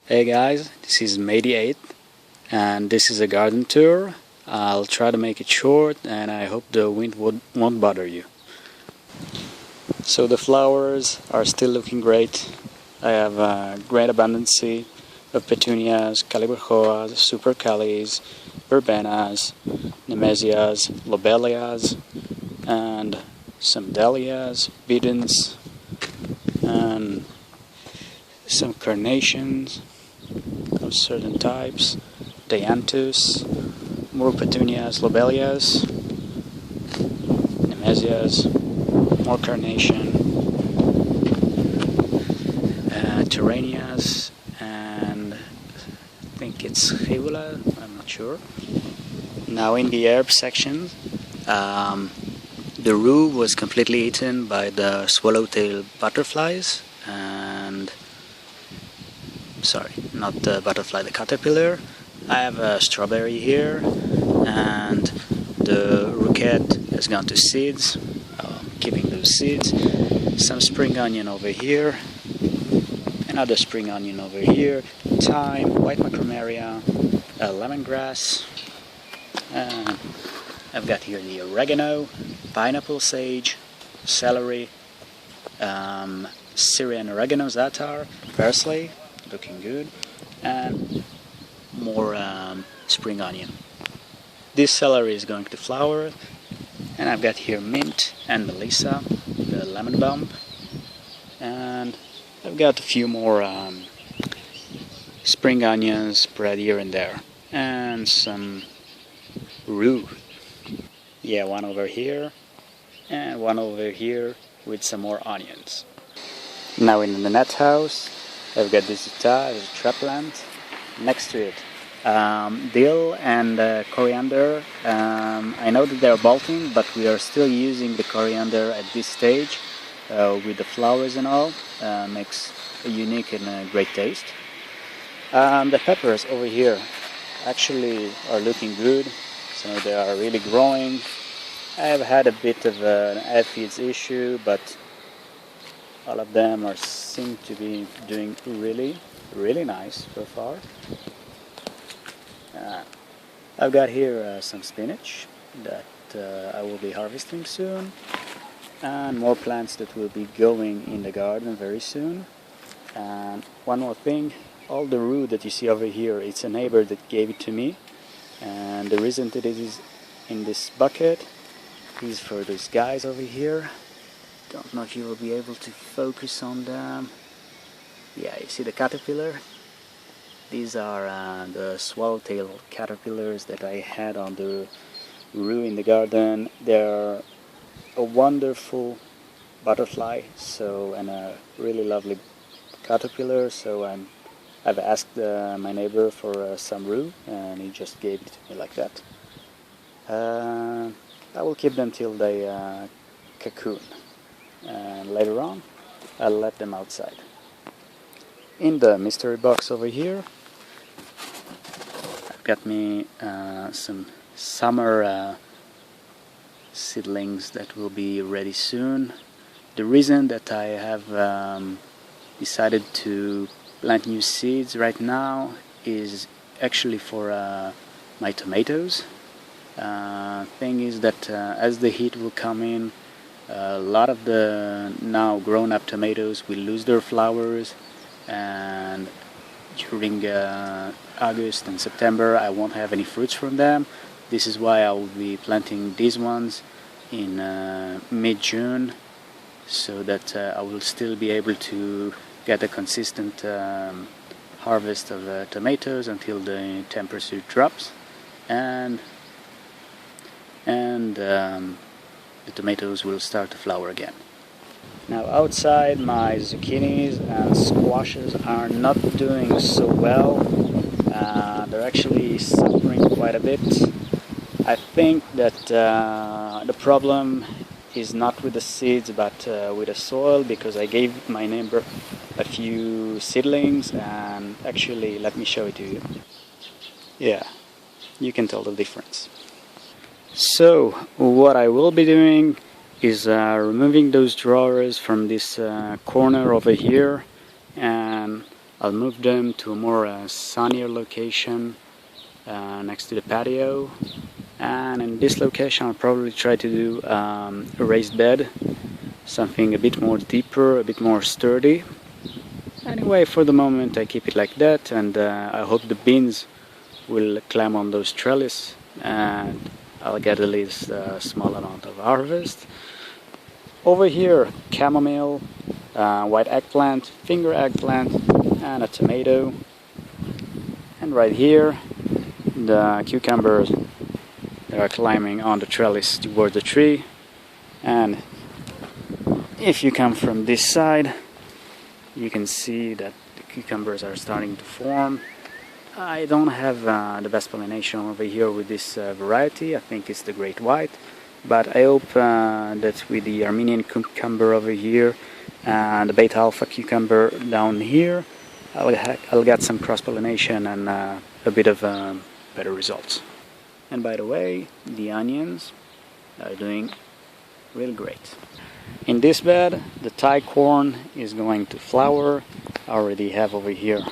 Hey guys, this is May the 8th and this is a garden tour. I'll try to make it short and I hope the wind won't bother you. So the flowers are still looking great. I have a great abundance of petunias, calibrachoas, supercalies, verbenas, nemesias, lobelias, and some dahlias, bidens, and some carnations of certain types, dianthus, more petunias, lobelias, nemesias, more carnation, terranias, and I think it's hibula, I'm not sure. Now in the herb section, the rue was completely eaten by the swallowtail butterflies, and sorry, not the butterfly, the caterpillar. I have a strawberry here, and the roquette has gone to seeds. Keeping those seeds. Some spring onion over here, another spring onion over here, thyme, white macromeria, lemongrass. I've got here the oregano, pineapple sage, celery, Syrian oregano, za'atar, parsley, looking good, and more spring onion. This celery is going to flower, and I've got here mint and melissa, the lemon balm, and I've got a few more spring onions spread here and there, and some rue. Yeah, one over here, and one over here with some more onions. Now in the net house, I've got this zucchini as a trap plant. Next to it, dill and coriander. I know that they're bolting, but we are still using the coriander at this stage with the flowers and all. Makes a unique and a great taste. The peppers over here actually are looking good, so they are really growing. I've had a bit of an aphids issue, but all of them seem to be doing really nice so far. I've got here some spinach that I will be harvesting soon, and more plants that will be going in the garden very soon. And one more thing, all the rue that you see over here, it's a neighbor that gave it to me, and the reason that it is in this bucket is for those guys over here. Don't know if you will be able to focus on them. Yeah, you see the caterpillar? These are the swallowtail caterpillars that I had on the rue in the garden. They're a wonderful butterfly, and a really lovely caterpillar. So I've asked my neighbor for some rue, and he just gave it to me like that. I will keep them till they cocoon, and later on I'll let them outside. In the mystery box over here, I've got me some summer seedlings that will be ready soon. The reason that I have decided to plant new seeds right now is actually for my tomatoes. Thing is that as the heat will come in, a lot of the now grown-up tomatoes will lose their flowers, and during August and September I won't have any fruits from them. This is why I will be planting these ones in mid-June, so that I will still be able to get a consistent harvest of tomatoes until the temperature drops, and the tomatoes will start to flower again. Now outside, my zucchinis and squashes are not doing so well. They're actually suffering quite a bit. I think that the problem is not with the seeds but with the soil, because I gave my neighbor a few seedlings, and actually let me show it to you. Yeah, you can tell the difference. So what I will be doing is removing those drawers from this corner over here, and I'll move them to a more sunnier location next to the patio, and in this location I'll probably try to do a raised bed, something a bit more deeper, a bit more sturdy. Anyway, for the moment I keep it like that, and I hope the beans will climb on those trellis and I'll get at least a small amount of harvest. Over here, chamomile, white eggplant, finger eggplant, and a tomato. And right here, the cucumbers that are climbing on the trellis towards the tree. And if you come from this side, you can see that the cucumbers are starting to form. I don't have the best pollination over here with this variety. I think it's the Great White, but I hope that with the Armenian cucumber over here and the Beta Alpha cucumber down here, I'll get some cross-pollination and a bit of better results. And by the way, the onions are doing really great. In this bed, the Thai corn is going to flower. I already have over here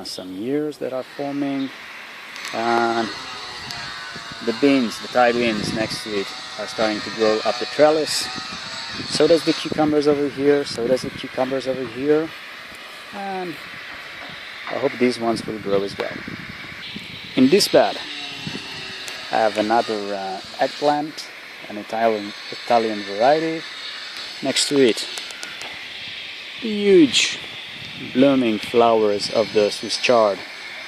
some ears that are forming, and the beans, the Thai beans next to it, are starting to grow up the trellis. So does the cucumbers over here, so does the cucumbers over here, and I hope these ones will grow as well. In this bed, I have another eggplant, an Italian variety. Next to it, huge blooming flowers of the Swiss chard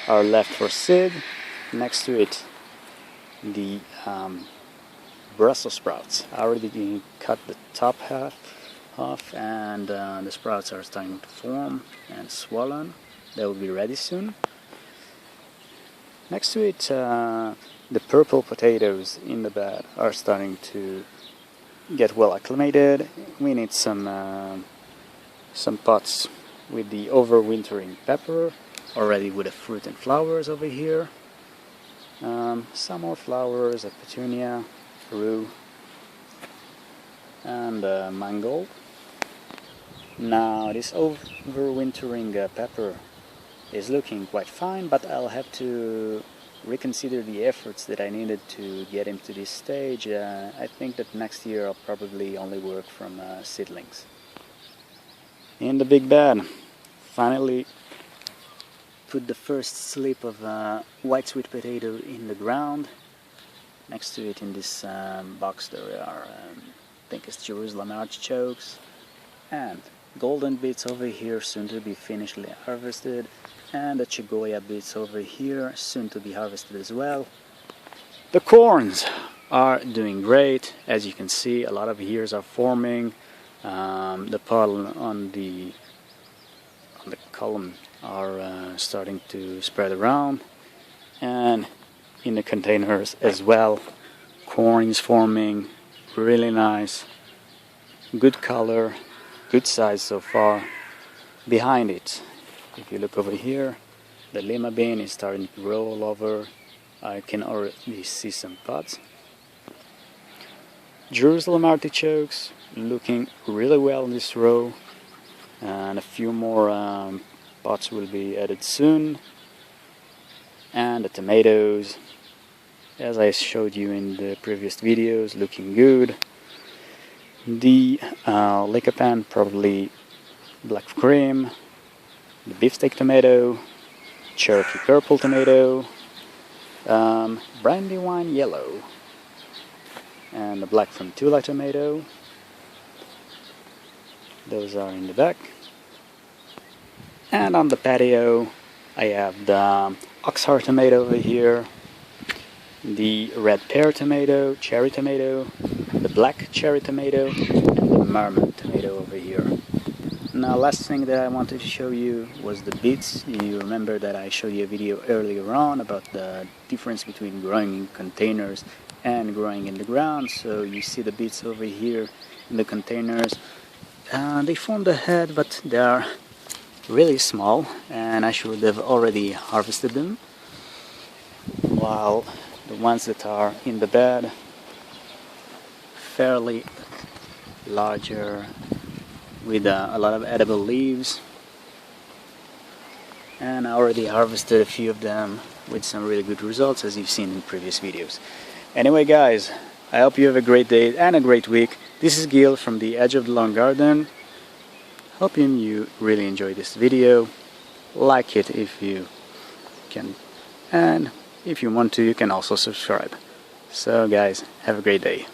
are left for seed. Next to it, the Brussels sprouts. I already cut the top half off, and the sprouts are starting to form and swollen. They will be ready soon. Next to it, the purple potatoes in the bed are starting to get well acclimated. We need some pots with the overwintering pepper, already with the fruit and flowers over here. Some more flowers, a petunia, rue, and mangold. Now this overwintering pepper is looking quite fine, but I'll have to reconsider the efforts that I needed to get him to this stage. I think that next year I'll probably only work from seedlings. In the big bed, finally put the first slip of white sweet potato in the ground. Next to it in this box there are, I think it's Jerusalem artichokes, and golden beets over here, soon to be finished harvested, and the Chigoya beets over here, soon to be harvested as well. The corns are doing great. As you can see, a lot of ears are forming. The pollen on the column are starting to spread around, and in the containers as well, corn is forming, really nice, good color, good size so far. Behind it, if you look over here, the lima bean is starting to grow all over. I can already see some pods. Jerusalem artichokes looking really well in this row, and a few more pots will be added soon. And the tomatoes, as I showed you in the previous videos, looking good. The lycopene, probably black cream, the beefsteak tomato, Cherokee purple tomato, brandywine yellow, and the black from Tula tomato. Those are in the back. And on the patio I have the oxheart tomato over here, the red pear tomato, cherry tomato, the black cherry tomato, and the marmot tomato over here. Now, last thing that I wanted to show you was the beets. You remember that I showed you a video earlier on about the difference between growing in containers and growing in the ground. So you see the beets over here in the containers. They formed a head, but they are really small, and I should have already harvested them. While the ones that are in the bed, fairly larger, with a lot of edible leaves. and I already harvested a few of them with some really good results, as you've seen in previous videos. Anyway guys, I hope you have a great day and a great week. This is Gil from the Edge of the Lawn Garden. Hoping you really enjoyed this video. Like it if you can, and if you want to, you can also subscribe. So guys, have a great day.